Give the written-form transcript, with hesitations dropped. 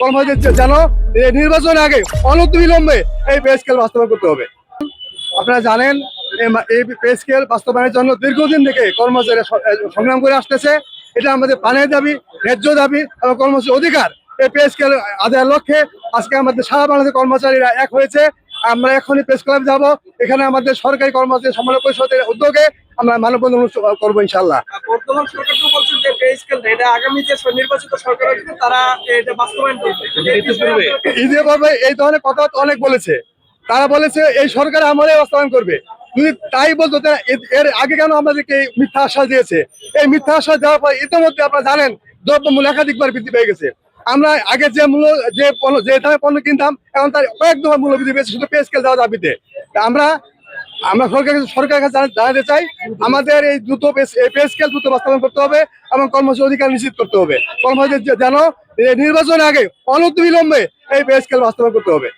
কর্মচারীদের যেন এই নির্বাচন আগে অনতিবিলম্বে এই পে স্কেল বাস্তবায়ন করতে হবে। আপনারা জানেন এই পে স্কেল বাস্তবায়নের জন্য দীর্ঘদিন থেকে কর্মচারীরা সংগ্রাম করে আসতেছে। এটা আমাদের প্রাণের দাবি, ন্যায্য দাবি এবং কর্মচারী অধিকার। এই পে স্কেল আদায়ের লক্ষ্যে আজকে আমাদের সারা বাংলাদেশের কর্মচারীরা এক হয়েছে। আমরা এখনই প্রেস ক্লাবে যাব। এখানে আমাদের সরকারি কর্মচারী সম্মেলন পরিষদের উদ্যোগে আমরা মানববন্ধন করবো ইনশাল্লাহ। বর্তমান সরকার তো বলছেন যে পে স্কেল এটা আগামী যে নির্বাচিত সরকার আছে তারা এটা বাস্তবায়ন করবে। ঈদে ভাবে এই ধরনের কথা অনেক বলেছে। তারা বলেছে এই সরকার আমলে বাস্তবায়ন করবে। যদি তাই বলতো এর আগে কেন আমাদেরকে এই মিথ্যা আশ্বাস দিয়েছে? এই মিথ্যা আশ্বাস দেওয়ার পর ইতিমধ্যে আপনারা জানেন দ্রব্যমূল্য একাধিকবার বৃদ্ধি পেয়ে গেছে। আমরা আগে যে মূল্য যে দামে পণ্য কিনতাম এখন তার কয়েক দফা মূল্য বৃদ্ধি পেয়েছে শুধু পে স্কেল দেওয়ার দাবিতে। আমরা সরকারের কাছে জানাতে চাই আমাদের এই পে স্কেল দ্রুত বাস্তবায়ন করতে হবে এবং কর্মচারী অধিকার নিশ্চিত করতে হবে। কর্মচারীদের যেন নির্বাচনের আগে অনতিবিলম্বে এই পে স্কেল বাস্তবায়ন করতে হবে।